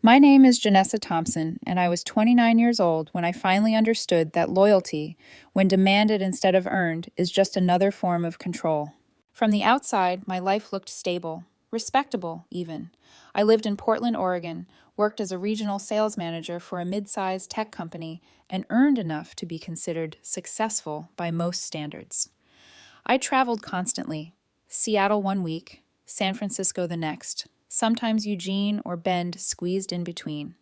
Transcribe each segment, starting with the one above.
My name is Janessa Thompson, and I was 29 years old when I finally understood that loyalty, when demanded instead of earned, is just another form of control. From the outside, my life looked stable, respectable even. I lived in Portland, Oregon, worked as a regional sales manager for a mid-sized tech company, and earned enough to be considered successful by most standards. I traveled constantly, Seattle one week, San Francisco the next, sometimes Eugene or Bend squeezed in between.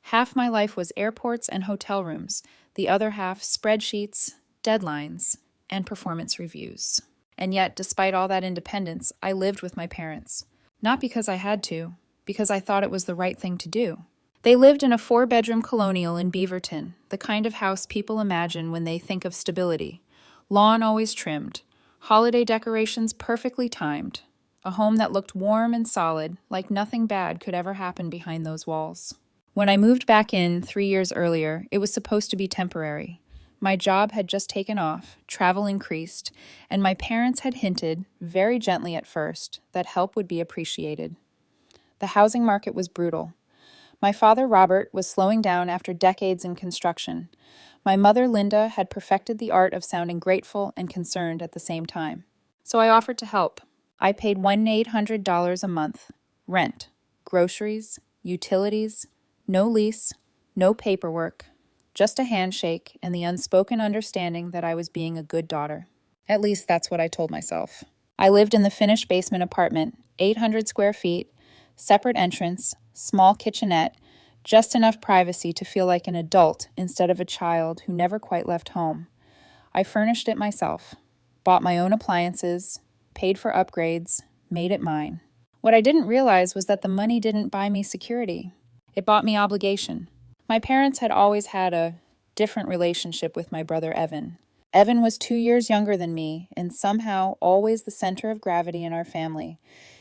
Half my life was airports and hotel rooms, the other half spreadsheets, deadlines, and performance reviews. And yet, despite all that independence, I lived with my parents. Not because I had to, because I thought it was the right thing to do. They lived in a 4-bedroom colonial in Beaverton, the kind of house people imagine when they think of stability. Lawn always trimmed, holiday decorations perfectly timed, a home that looked warm and solid, like nothing bad could ever happen behind those walls. When I moved back in 3 years earlier, it was supposed to be temporary. My job had just taken off, travel increased, and my parents had hinted, very gently at first, that help would be appreciated. The housing market was brutal. My father, Robert, was slowing down after decades in construction. My mother, Linda, had perfected the art of sounding grateful and concerned at the same time. So I offered to help. I paid $1,800 a month. Rent, groceries, utilities, no lease, no paperwork, just a handshake and the unspoken understanding that I was being a good daughter. At least that's what I told myself. I lived in the finished basement apartment, 800 square feet, separate entrance, small kitchenette, just enough privacy to feel like an adult instead of a child who never quite left home. I furnished it myself, bought my own appliances, paid for upgrades, made it mine. What I didn't realize was that the money didn't buy me security. It bought me obligation. My parents had always had a different relationship with my brother Evan. Evan was 2 years younger than me and somehow always the center of gravity in our family.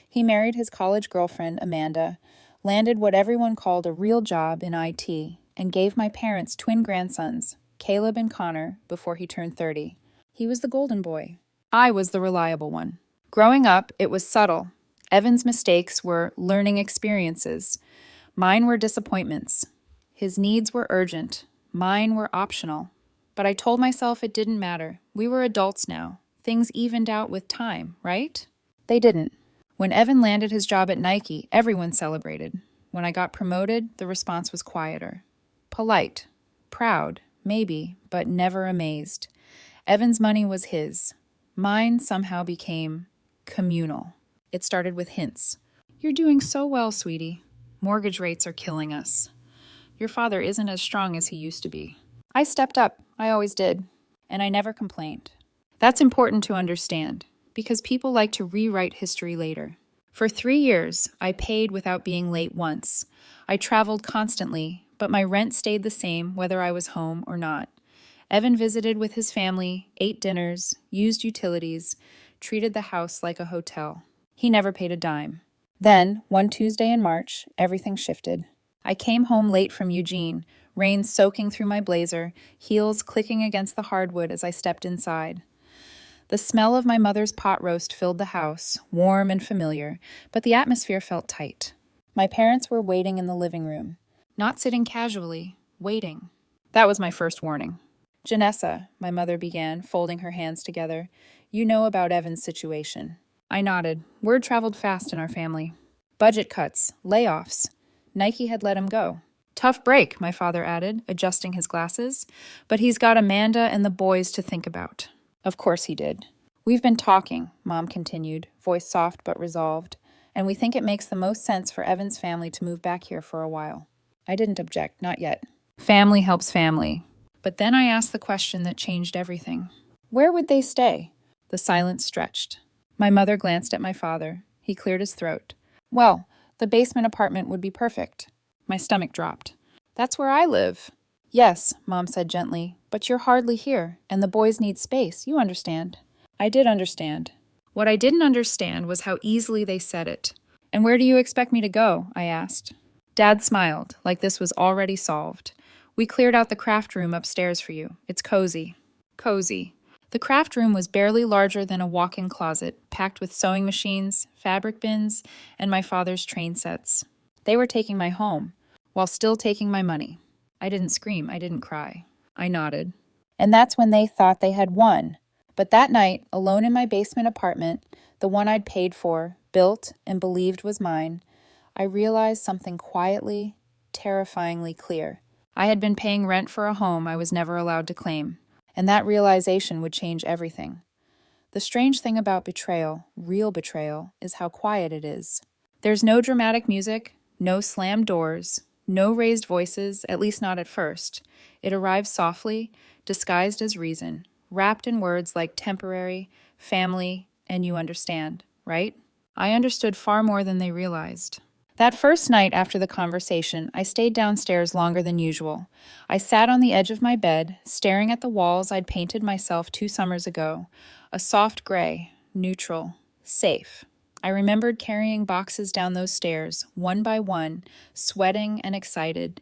He married his college girlfriend, Amanda, landed what everyone called a real job in IT, and gave my parents twin grandsons, Caleb and Connor, before he turned 30. He was the golden boy. I was the reliable one. Growing up, it was subtle. Evan's mistakes were learning experiences. Mine were disappointments. His needs were urgent. Mine were optional. But I told myself it didn't matter. We were adults now. Things evened out with time, right? They didn't. When Evan landed his job at Nike, everyone celebrated. When I got promoted, the response was quieter. Polite. Proud, maybe, but never amazed. Evan's money was his. Mine somehow became communal. It started with hints. You're doing so well, sweetie. Mortgage rates are killing us. Your father isn't as strong as he used to be. I stepped up. I always did. And I never complained. That's important to understand, because people like to rewrite history later. For 3 years, I paid without being late once. I traveled constantly, but my rent stayed the same whether I was home or not. Evan visited with his family, ate dinners, used utilities, treated the house like a hotel. He never paid a dime. Then, one Tuesday in March, everything shifted. I came home late from Eugene, rain soaking through my blazer, heels clicking against the hardwood as I stepped inside. The smell of my mother's pot roast filled the house, warm and familiar, but the atmosphere felt tight. My parents were waiting in the living room. Not sitting casually, waiting. That was my first warning. Janessa, my mother began, folding her hands together, you know about Evan's situation. I nodded. Word traveled fast in our family. Budget cuts, layoffs. Nike had let him go. Tough break, my father added, adjusting his glasses, but he's got Amanda and the boys to think about. Of course he did. We've been talking, Mom continued, voice soft but resolved, and we think it makes the most sense for Evan's family to move back here for a while. I didn't object, not yet. Family helps family. But then I asked the question that changed everything. Where would they stay? The silence stretched. My mother glanced at my father. He cleared his throat. Well, the basement apartment would be perfect. My stomach dropped. That's where I live. Yes, Mom said gently, but you're hardly here, and the boys need space, you understand. I did understand. What I didn't understand was how easily they said it. And where do you expect me to go? I asked. Dad smiled, like this was already solved. We cleared out the craft room upstairs for you. It's cozy. Cozy. The craft room was barely larger than a walk-in closet, packed with sewing machines, fabric bins, and my father's train sets. They were taking my home. while still taking my money. I didn't scream, I didn't cry. I nodded. And that's when they thought they had won. But that night, alone in my basement apartment, the one I'd paid for, built, and believed was mine, I realized something quietly, terrifyingly clear. I had been paying rent for a home I was never allowed to claim, and that realization would change everything. The strange thing about betrayal, real betrayal, is how quiet it is. There's no dramatic music, no slammed doors, no raised voices, at least not at first. It arrives softly, disguised as reason, wrapped in words like temporary, family, and you understand, right? I understood far more than they realized. That first night after the conversation, I stayed downstairs longer than usual. I sat on the edge of my bed, staring at the walls I'd painted myself 2 summers ago. A soft gray, neutral, safe. I remembered carrying boxes down those stairs, one by one, sweating and excited,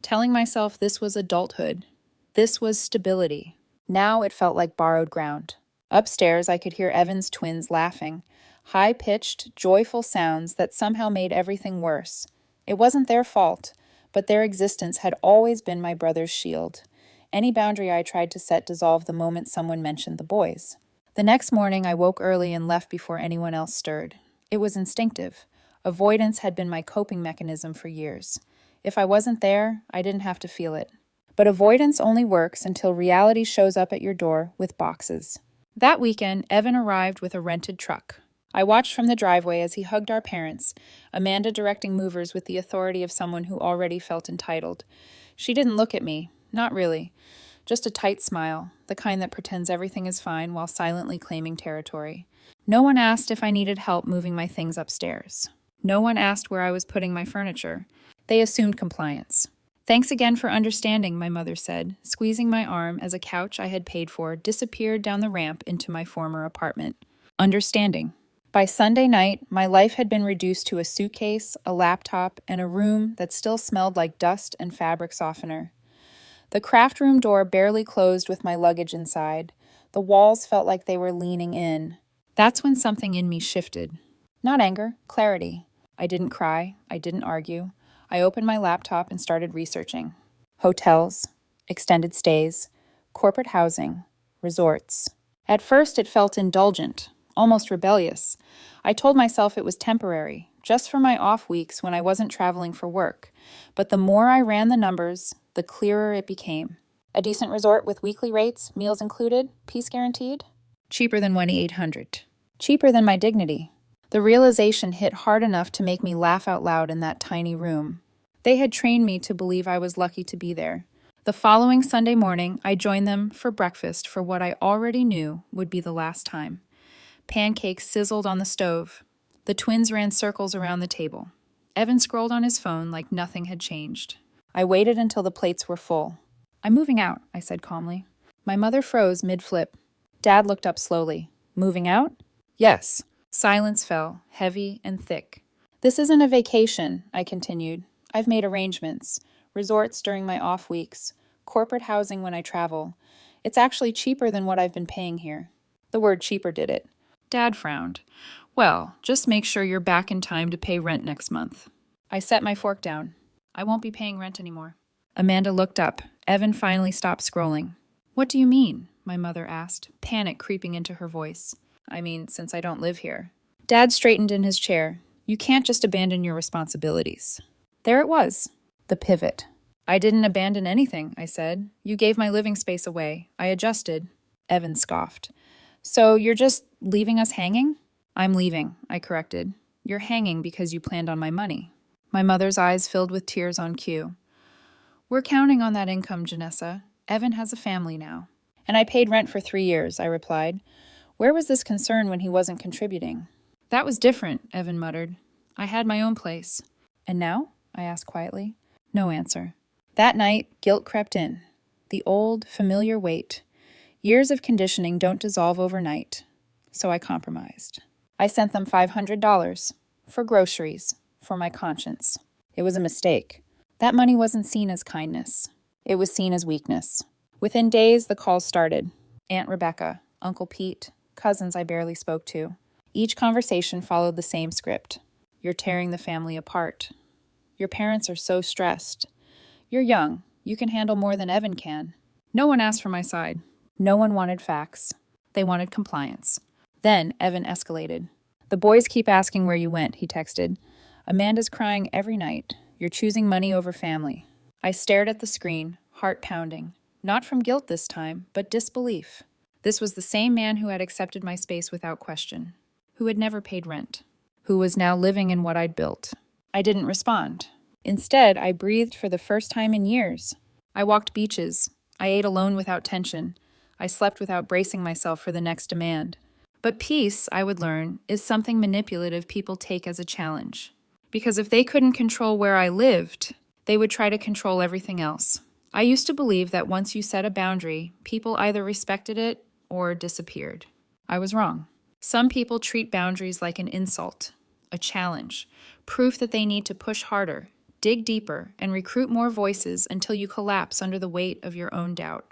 telling myself this was adulthood. This was stability. Now it felt like borrowed ground. Upstairs, I could hear Evan's twins laughing. High-pitched, joyful sounds that somehow made everything worse. It wasn't their fault, but their existence had always been my brother's shield. Any boundary I tried to set dissolved the moment someone mentioned the boys. The next morning, I woke early and left before anyone else stirred. It was instinctive. Avoidance had been my coping mechanism for years. If I wasn't there, I didn't have to feel it. But avoidance only works until reality shows up at your door with boxes. That weekend, Evan arrived with a rented truck. I watched from the driveway as he hugged our parents, Amanda directing movers with the authority of someone who already felt entitled. She didn't look at me, not really. Just a tight smile, the kind that pretends everything is fine while silently claiming territory. No one asked if I needed help moving my things upstairs. No one asked where I was putting my furniture. They assumed compliance. Thanks again for understanding, my mother said, squeezing my arm as a couch I had paid for disappeared down the ramp into my former apartment. Understanding. By Sunday night, my life had been reduced to a suitcase, a laptop, and a room that still smelled like dust and fabric softener. The craft room door barely closed with my luggage inside. The walls felt like they were leaning in. That's when something in me shifted. Not anger, clarity. I didn't cry. I didn't argue. I opened my laptop and started researching. Hotels, extended stays, corporate housing, resorts. At first, it felt indulgent, almost rebellious. I told myself it was temporary, just for my off weeks when I wasn't traveling for work. But the more I ran the numbers, the clearer it became. A decent resort with weekly rates, meals included, peace guaranteed? Cheaper than 1-800. Cheaper than my dignity. The realization hit hard enough to make me laugh out loud in that tiny room. They had trained me to believe I was lucky to be there. The following Sunday morning, I joined them for breakfast for what I already knew would be the last time. Pancakes sizzled on the stove. The twins ran circles around the table. Evan scrolled on his phone like nothing had changed. I waited until the plates were full. "I'm moving out," I said calmly. My mother froze mid-flip. Dad looked up slowly. "Moving out?" "Yes." Silence fell, heavy and thick. "This isn't a vacation," I continued. "I've made arrangements. Resorts during my off weeks. Corporate housing when I travel. It's actually cheaper than what I've been paying here." The word cheaper did it. Dad frowned. "Well, just make sure you're back in time to pay rent next month." I set my fork down. "I won't be paying rent anymore." Amanda looked up. Evan finally stopped scrolling. "What do you mean?" my mother asked, panic creeping into her voice. "I mean, since I don't live here." Dad straightened in his chair. "You can't just abandon your responsibilities." There it was. The pivot. "I didn't abandon anything," I said. "You gave my living space away. I adjusted." Evan scoffed. "So you're just leaving us hanging?" "I'm leaving," I corrected. "You're hanging because you planned on my money." My mother's eyes filled with tears on cue. "We're counting on that income, Janessa. Evan has a family now." "And I paid rent for 3 years," I replied. Where was this concern when he wasn't contributing? "That was different," Evan muttered. "I had my own place." "And now?" I asked quietly. No answer. That night, guilt crept in. The old, familiar weight. Years of conditioning don't dissolve overnight. So I compromised. I sent them $500 for groceries, for my conscience. It was a mistake. That money wasn't seen as kindness. It was seen as weakness. Within days, the calls started. Aunt Rebecca, Uncle Pete, cousins I barely spoke to. Each conversation followed the same script. "You're tearing the family apart." Your parents are so stressed. You're young. You can handle more than Evan can. No one asked for my side. No one wanted facts. They wanted compliance. Then Evan escalated. The boys keep asking where you went, he texted. Amanda's crying every night. You're choosing money over family. I stared at the screen, heart pounding. Not from guilt this time, but disbelief. This was the same man who had accepted my space without question, who had never paid rent, who was now living in what I'd built. I didn't respond. Instead, I breathed for the first time in years. I walked beaches. I ate alone without tension. I slept without bracing myself for the next demand. But peace, I would learn, is something manipulative people take as a challenge. Because if they couldn't control where I lived, they would try to control everything else. I used to believe that once you set a boundary, people either respected it or disappeared. I was wrong. Some people treat boundaries like an insult, a challenge, proof that they need to push harder, dig deeper, and recruit more voices until you collapse under the weight of your own doubt.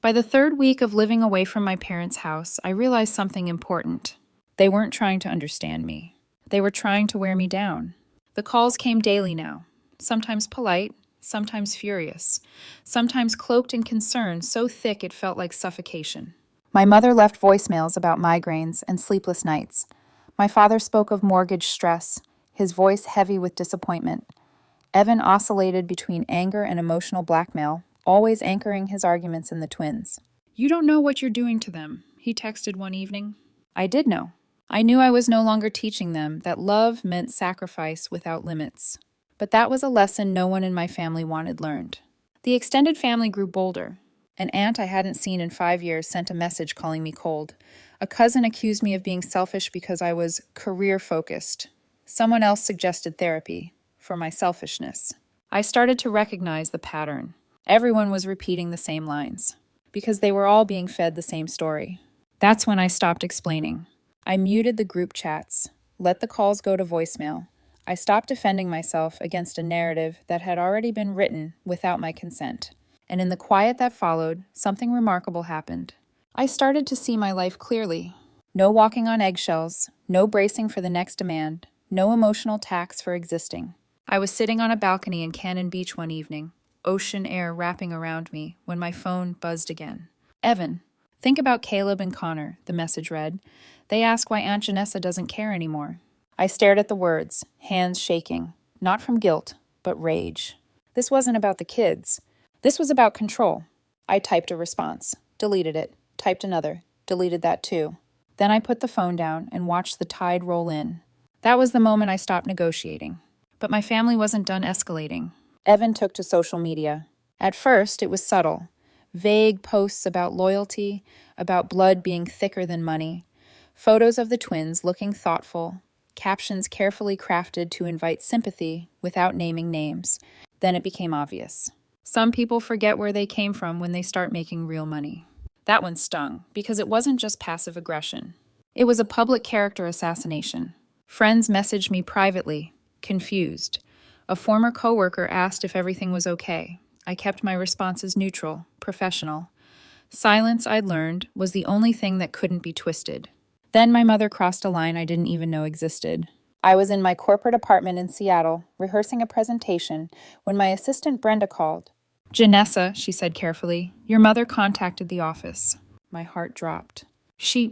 By the third week of living away from my parents' house, I realized something important. They weren't trying to understand me. They were trying to wear me down. The calls came daily now, sometimes polite, sometimes furious, sometimes cloaked in concern so thick it felt like suffocation. My mother left voicemails about migraines and sleepless nights. My father spoke of mortgage stress, his voice heavy with disappointment. Evan oscillated between anger and emotional blackmail, always anchoring his arguments in the twins. You don't know what you're doing to them, he texted one evening. I did know. I knew I was no longer teaching them that love meant sacrifice without limits. But that was a lesson no one in my family wanted learned. The extended family grew bolder. An aunt I hadn't seen in 5 years sent a message calling me cold. A cousin accused me of being selfish because I was career-focused. Someone else suggested therapy for my selfishness. I started to recognize the pattern. Everyone was repeating the same lines because they were all being fed the same story. That's when I stopped explaining. I muted the group chats, let the calls go to voicemail. I stopped defending myself against a narrative that had already been written without my consent. And in the quiet that followed, something remarkable happened. I started to see my life clearly. No walking on eggshells, no bracing for the next demand, no emotional tax for existing. I was sitting on a balcony in Cannon Beach one evening, ocean air wrapping around me, when my phone buzzed again. Evan, think about Caleb and Connor, the message read. They ask why Aunt Janessa doesn't care anymore. I stared at the words, hands shaking, not from guilt, but rage. This wasn't about the kids. This was about control. I typed a response, deleted it, typed another, deleted that too. Then I put the phone down and watched the tide roll in. That was the moment I stopped negotiating. But my family wasn't done escalating. Evan took to social media. At first, it was subtle. Vague posts about loyalty, about blood being thicker than money. Photos of the twins looking thoughtful. Captions carefully crafted to invite sympathy without naming names. Then it became obvious. Some people forget where they came from when they start making real money. That one stung, because it wasn't just passive aggression. It was a public character assassination. Friends messaged me privately, confused. A former coworker asked if everything was okay. I kept my responses neutral, professional. Silence, I'd learned, was the only thing that couldn't be twisted. Then my mother crossed a line I didn't even know existed. I was in my corporate apartment in Seattle, rehearsing a presentation, when my assistant Brenda called. Janessa, she said carefully, your mother contacted the office. My heart dropped.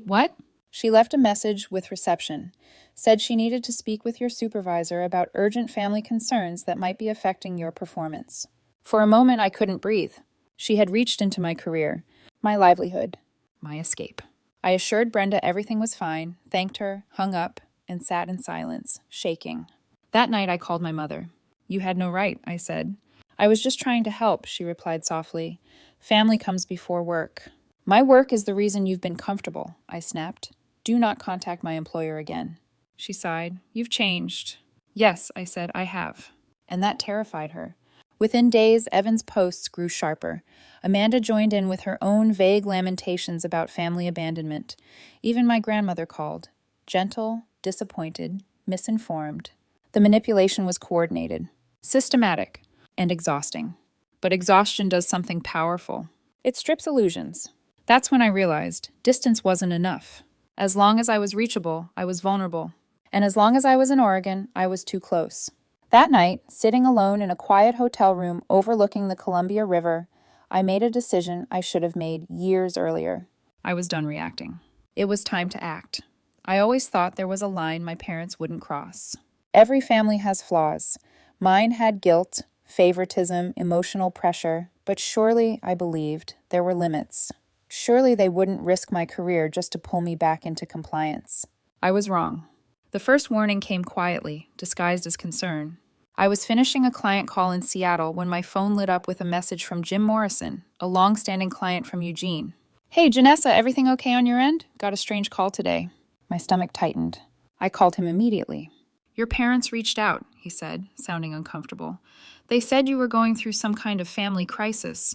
What? She left a message with reception. Said she needed to speak with your supervisor about urgent family concerns that might be affecting your performance. For a moment, I couldn't breathe. She had reached into my career, my livelihood, my escape. I assured Brenda everything was fine, thanked her, hung up, and sat in silence, shaking. That night, I called my mother. You had no right, I said. I was just trying to help, she replied softly. Family comes before work. My work is the reason you've been comfortable, I snapped. Do not contact my employer again. She sighed. You've changed. Yes, I said, I have. And that terrified her. Within days, Evan's posts grew sharper. Amanda joined in with her own vague lamentations about family abandonment. Even my grandmother called. Gentle, disappointed, misinformed. The manipulation was coordinated, systematic, and exhausting. But exhaustion does something powerful. It strips illusions. That's when I realized distance wasn't enough. As long as I was reachable, I was vulnerable. And as long as I was in Oregon, I was too close. That night, sitting alone in a quiet hotel room overlooking the Columbia River, I made a decision I should have made years earlier. I was done reacting. It was time to act. I always thought there was a line my parents wouldn't cross. Every family has flaws. Mine had guilt, favoritism, emotional pressure, but surely, I believed, there were limits. Surely they wouldn't risk my career just to pull me back into compliance. I was wrong. The first warning came quietly, disguised as concern. I was finishing a client call in Seattle when my phone lit up with a message from Jim Morrison, a long-standing client from Eugene. "Hey, Janessa, everything okay on your end? Got a strange call today." My stomach tightened. I called him immediately. "Your parents reached out," he said, sounding uncomfortable. "They said you were going through some kind of family crisis,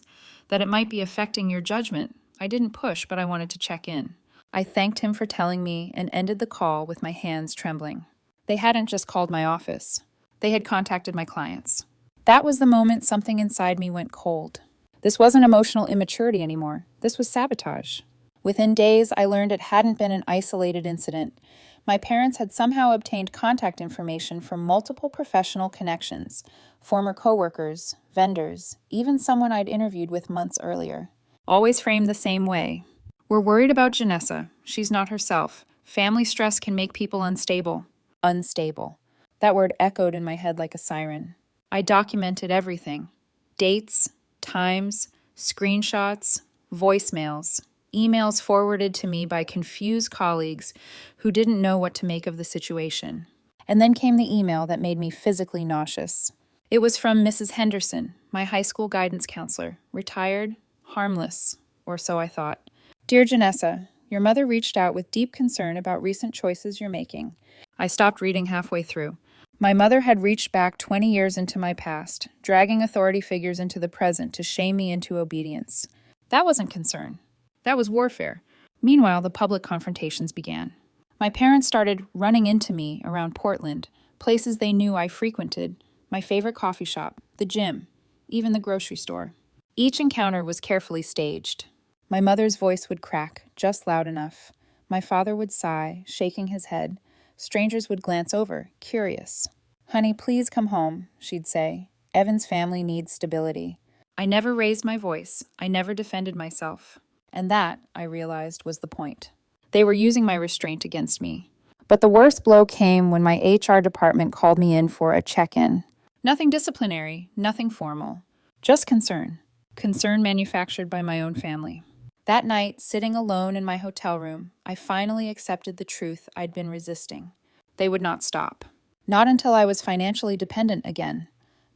that it might be affecting your judgment. I didn't push, but I wanted to check in." I thanked him for telling me and ended the call with my hands trembling. They hadn't just called my office. They had contacted my clients. That was the moment something inside me went cold. This wasn't emotional immaturity anymore. This was sabotage. Within days, I learned it hadn't been an isolated incident. My parents had somehow obtained contact information from multiple professional connections, former coworkers, vendors, even someone I'd interviewed with months earlier. Always framed the same way. "We're worried about Janessa. She's not herself. Family stress can make people unstable." Unstable. That word echoed in my head like a siren. I documented everything. Dates, times, screenshots, voicemails, emails forwarded to me by confused colleagues who didn't know what to make of the situation. And then came the email that made me physically nauseous. It was from Mrs. Henderson, my high school guidance counselor, retired, harmless, or so I thought. "Dear Janessa, your mother reached out with deep concern about recent choices you're making." I stopped reading halfway through. My mother had reached back 20 years into my past, dragging authority figures into the present to shame me into obedience. That wasn't concern. That was warfare. Meanwhile, the public confrontations began. My parents started running into me around Portland, places they knew I frequented, my favorite coffee shop, the gym, even the grocery store. Each encounter was carefully staged. My mother's voice would crack, just loud enough. My father would sigh, shaking his head. Strangers would glance over, curious. "Honey, please come home," she'd say. "Evan's family needs stability." I never raised my voice. I never defended myself. And that, I realized, was the point. They were using my restraint against me. But the worst blow came when my HR department called me in for a check-in. Nothing disciplinary, nothing formal. Just concern. Concern manufactured by my own family. That night, sitting alone in my hotel room, I finally accepted the truth I'd been resisting. They would not stop. Not until I was financially dependent again.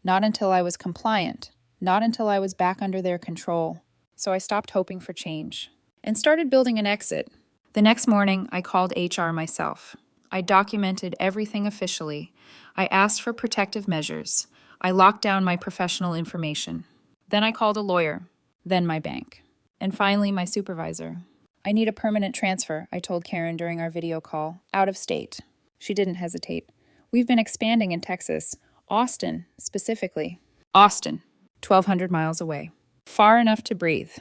Not until I was compliant. Not until I was back under their control. So I stopped hoping for change and started building an exit. The next morning, I called HR myself. I documented everything officially. I asked for protective measures. I locked down my professional information. Then I called a lawyer. Then my bank. And finally, my supervisor. "I need a permanent transfer," I told Karen during our video call, "out of state." She didn't hesitate. "We've been expanding in Texas, Austin, specifically." Austin, 1,200 miles away. Far enough to breathe.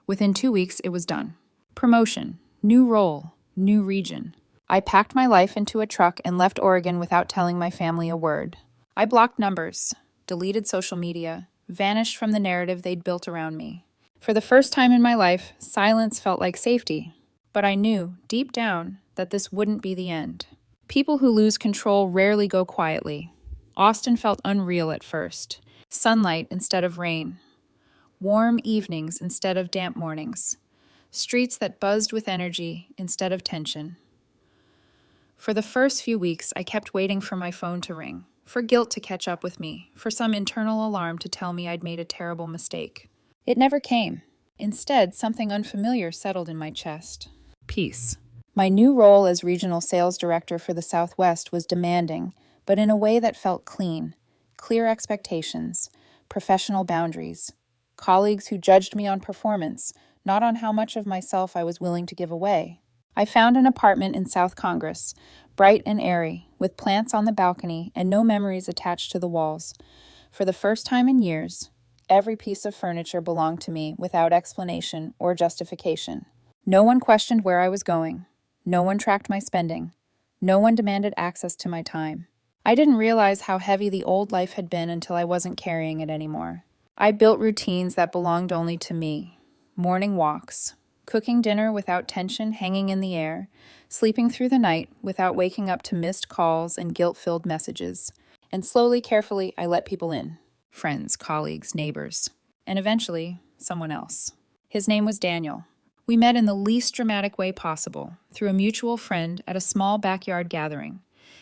Within 2 weeks, it was done. Promotion, new role, new region. I packed my life into a truck and left Oregon without telling my family a word. I blocked numbers, deleted social media, vanished from the narrative they'd built around me. For the first time in my life, silence felt like safety. But I knew, deep down, that this wouldn't be the end. People who lose control rarely go quietly. Austin felt unreal at first. Sunlight instead of rain. Warm evenings instead of damp mornings. Streets that buzzed with energy instead of tension. For the first few weeks, I kept waiting for my phone to ring, for guilt to catch up with me, for some internal alarm to tell me I'd made a terrible mistake. It never came. Instead, something unfamiliar settled in my chest. Peace. My new role as regional sales director for the Southwest was demanding, but in a way that felt clean. Clear expectations, professional boundaries, colleagues who judged me on performance, not on how much of myself I was willing to give away. I found an apartment in South Congress, bright and airy, with plants on the balcony and no memories attached to the walls. For the first time in years, every piece of furniture belonged to me without explanation or justification. No one questioned where I was going. No one tracked my spending. No one demanded access to my time. I didn't realize how heavy the old life had been until I wasn't carrying it anymore. I built routines that belonged only to me. Morning walks, cooking dinner without tension hanging in the air, sleeping through the night without waking up to missed calls and guilt-filled messages. And slowly, carefully, I let people in. Friends, colleagues, neighbors, and eventually, someone else. His name was Daniel. We met in the least dramatic way possible, through a mutual friend at a small backyard gathering.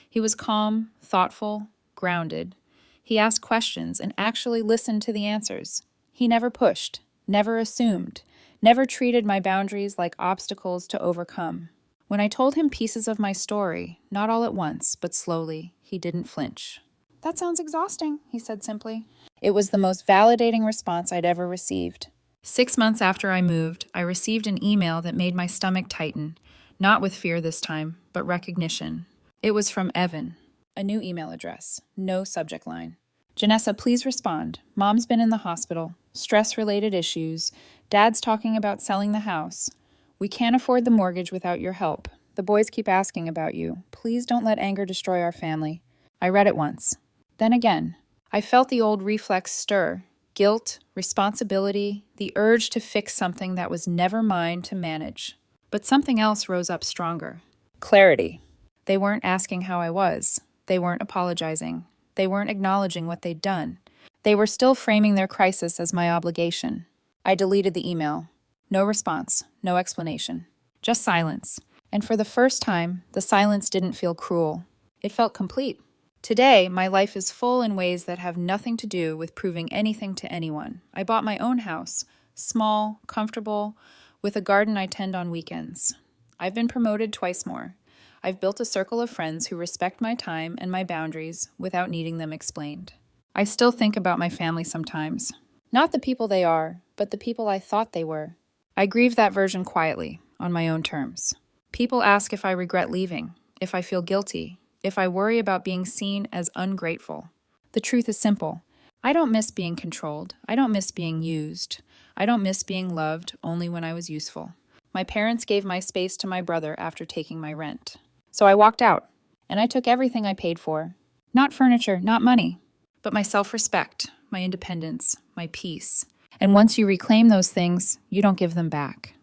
He was calm, thoughtful, grounded. He asked questions and actually listened to the answers. He never pushed, never assumed, never treated my boundaries like obstacles to overcome. When I told him pieces of my story, not all at once, but slowly, he didn't flinch. "That sounds exhausting," he said simply. It was the most validating response I'd ever received. 6 months after I moved, I received an email that made my stomach tighten, not with fear this time, but recognition. It was from Evan. A new email address, no subject line. "Janessa, please respond. Mom's been in the hospital. Stress-related issues. Dad's talking about selling the house. We can't afford the mortgage without your help. The boys keep asking about you. Please don't let anger destroy our family." I read it once. Then again. I felt the old reflex stir. Guilt, responsibility, the urge to fix something that was never mine to manage. But something else rose up stronger. Clarity. They weren't asking how I was. They weren't apologizing. They weren't acknowledging what they'd done. They were still framing their crisis as my obligation. I deleted the email. No response, no explanation. Just silence. And for the first time, the silence didn't feel cruel. It felt complete. Today, my life is full in ways that have nothing to do with proving anything to anyone. I bought my own house, small, comfortable, with a garden I tend on weekends. I've been promoted twice more. I've built a circle of friends who respect my time and my boundaries without needing them explained. I still think about my family sometimes. Not the people they are, but the people I thought they were. I grieve that version quietly, on my own terms. People ask if I regret leaving, if I feel guilty, if I worry about being seen as ungrateful. The truth is simple. I don't miss being controlled. I don't miss being used. I don't miss being loved only when I was useful. My parents gave my space to my brother after taking my rent. So I walked out, and I took everything I paid for. Not furniture, not money, but my self-respect, my independence, my peace. And once you reclaim those things, you don't give them back.